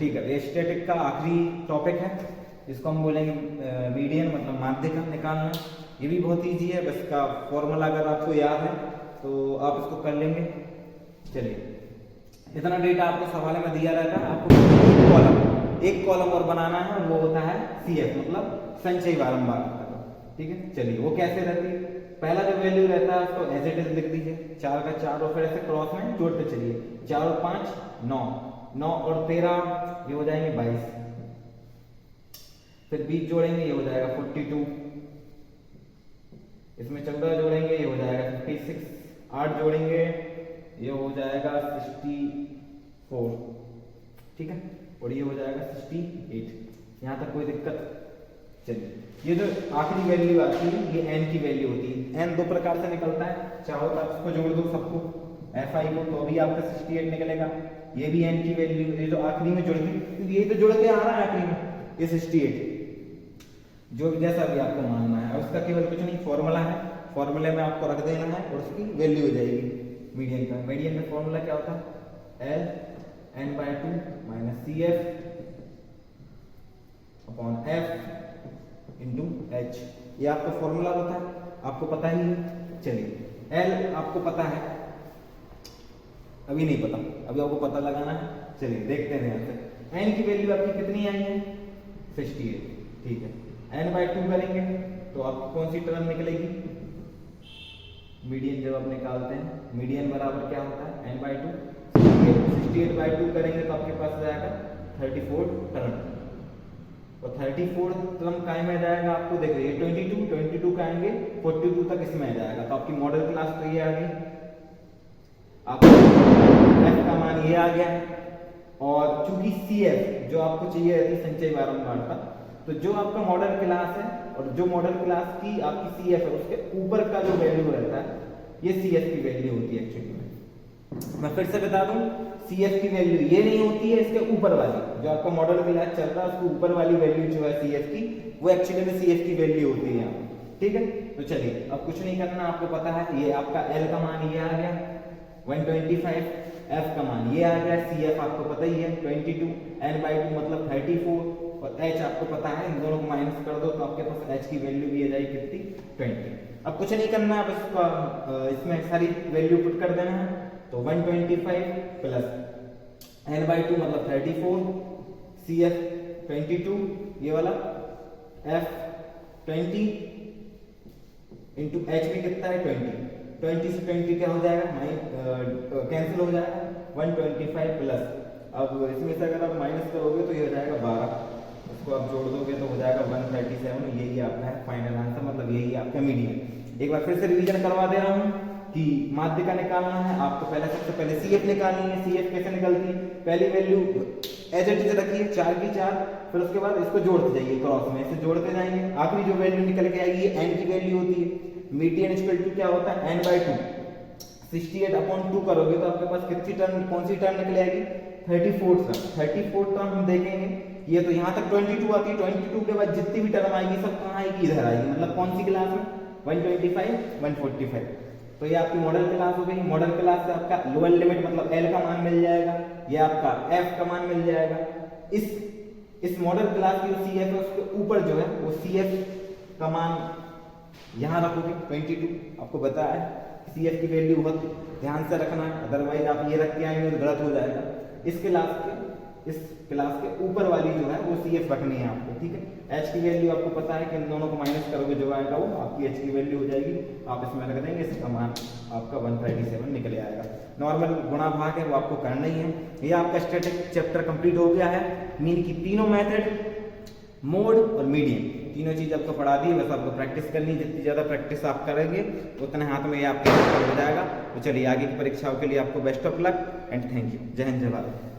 ठीक है, स्टैटिक का आखिरी टॉपिक है, इसको हम बोलेंगे मीडियन, मतलब माध्यिका निकालना। ये भी बहुत ईजी है, बस का फॉर्मूला अगर आपको याद है तो आप इसको कर लेंगे। चलिए, इतना डेटा आपको सवाल में दिया रहता है, आपको एक कॉलम और बनाना है, और वो होता है CF, मतलब संचयी बारंबारता। ठीक है, चलिए वो कैसे रहती है। पहला जो वैल्यू रहता है उसको एज इट इज लिख दीजिए, 4 का 4, और फिर ऐसे क्रॉस में जोड़ते चलिए, 4 और 5 9, 9 और 13 ये हो जाएंगे 22, फिर 20 जोड़ेंगे ये हो जाएगा 42, इसमें 14 जोड़ेंगे ये हो जाएगा 56, 8 जोड़ेंगे ये हो जाएगा 64, ठीक है, और ये हो जाएगा 68। यहाँ तक कोई दिक्कत? चलिए, ये जो आखिरी वैल्यू आती है ये n की वैल्यू होती है। n दो प्रकार से निकलता है, चाहो तो आप इसको जोड़ दो सबको, fi को, तो अभी आपका 68 निकलेगा। ये भी n की वैल्यू, ये जो आखिरी में जुड़ गई, क्योंकि ये तो जुड़ के आ रहा है आखिरी में, ये 68, जो जैसा भी आपको मानना है। और उसका केवल कुछ नहीं, फॉर्मूला है, फॉर्मूले में आपको रख देना है और उसकी वैल्यू हो जाएगी मीडियन का। मीडियन का फॉर्मूला क्या होता है? L n/2 - CF upon F into H। ये आपका फॉर्मूला होता है, आपको पता ही है। चलिए, L आपको पता है, अभी नहीं पता, अभी आपको पता लगाना है। चलिए देखते हैं यहाँ से। n की वैल्यू आपकी कितनी आई है? 68, ठीक है। n/2 करेंगे तो आपको कौन सी टर्म निकलेगी? मीडियन जब आप निकालते हैं, मीडियन बराबर क्या होता है? n/2। 68/2 करेंगे तो आपके पास जाएगा 34 टर्म, और 34 टर्म काय में जाएगा आपको? देखिए 22 का आएंगे 42 तक इसमें आ जाएगा, तो आपकी मॉडल क्लास तो ये आ गई, आपको f का मान ये आ गया। और चूंकि CF जो आपको चाहिए रहती है संचयी बारंबारता, तो जो आपका मॉडल क्लास है और जो मॉडल क्लास की आपकी CF है उसके ऊपर का जो वैल्यू रहता है ये CF की वैल्यू होती है। एक्चुअली मैं फिर से बता दूं, CF की वैल्यू ये नहीं होती है, इसके ऊपर वाली जो आपका मॉडल क्लास चल रहा है उसके ऊपर वाली वैल्यू जो है CF की, वो एक्चुअली में CF की वैल्यू होती है। ठीक है, तो चलिए अब कुछ नहीं करना, आपको पता है ये आपका L का मान ये आ गया 125, F का मान ये आ गया, CF आपको पता ही है 22, n/2 मतलब 34, और H आपको पता है, इन दोनों को माइनस कर दो तो आपके पास H की वैल्यू भी आ जाएगी कितनी? 20। अब कुछ नहीं करना है, बस इसमें सारी वैल्यू पुट कर देना है। तो 125 प्लस n/2 मतलब 34, CF 22, ये वाला F 20 इंटू H में कितना है? 20 से 20 क्या हो जाएगा? कैंसिल हो जाएगा। 125 प्लस, अब इसमें से अगर आप माइनस करोगे तो ये हो जाएगा 12, उसको आप जोड़ दोगे तो हो जाएगा 137। यही आपका है फाइनल आंसर, मतलब यही आपका मीडियन। एक बार फिर से रिवीजन करवा दे रहा हूँ कि माध्यिका निकालना है आपको, पहले सबसे पहले CF निकालनी है। CF कैसे निकलती है? पहली वैल्यू एज इट इज रखिए 4 की 4, फिर उसके बाद इसको जोड़ते जाइए क्रॉस में, इसे जोड़ते जाएंगे, आखिरी जो वैल्यू निकल के आएगी ये n की वैल्यू होती है। मीडियन इक्वल टू क्या होता है? n/2। 68/2 करोगे तो आपके पास कितनी टर्म, कौन सी टर्म निकल आएगी? 34 टर्म। 34 टर्म हम देखेंगे, ये तो यहाँ तक 22 आती है, 22 के बाद जितनी भी टर्म आएगी सब कहाँ आएगी? इधर आएगी, मतलब कौन सी क्लास में? 125, 145। तो ये आपकी मॉडल क्लास हो गई। मॉडल क्लास से आपका लोअर लिमिट मतलब L का मान मिल जाएगा, ये आपका F का मान मिल जाएगा। इस मॉडल क्लास की जो CF है उसके ऊपर जो है वो CF का मान यहाँ रखोगे 22। आपको पता है CF की वैल्यू बहुत ध्यान से रखना है, अदरवाइज आप ये रख के आएंगे तो गलत हो जाएगा। इस क्लास के ऊपर वाली जो है वो CF रखनी है आपको, ठीक है। H की वैल्यू आपको पता है कि इन दोनों को माइनस करोगे जो आएगा वो आपकी H की वैल्यू हो जाएगी, आप इसमें रख देंगे, इसका मान आपका 137 निकल आएगा। नॉर्मल गुणा भाग है वो आपको करना ही है। ये आपका स्टैटिक चैप्टर कंप्लीट हो गया है। मीन की तीनों मेथड, मोड और मीडियन, तीनों चीज आपको पढ़ा दी, बस आपको प्रैक्टिस करनी। जितनी ज्यादा प्रैक्टिस आप करेंगे उतने हाथ में ये आपके हो जाएगा। तो चलिए आगे की परीक्षाओं के लिए आपको best of luck and thank you. जय हिंद, जय भारत।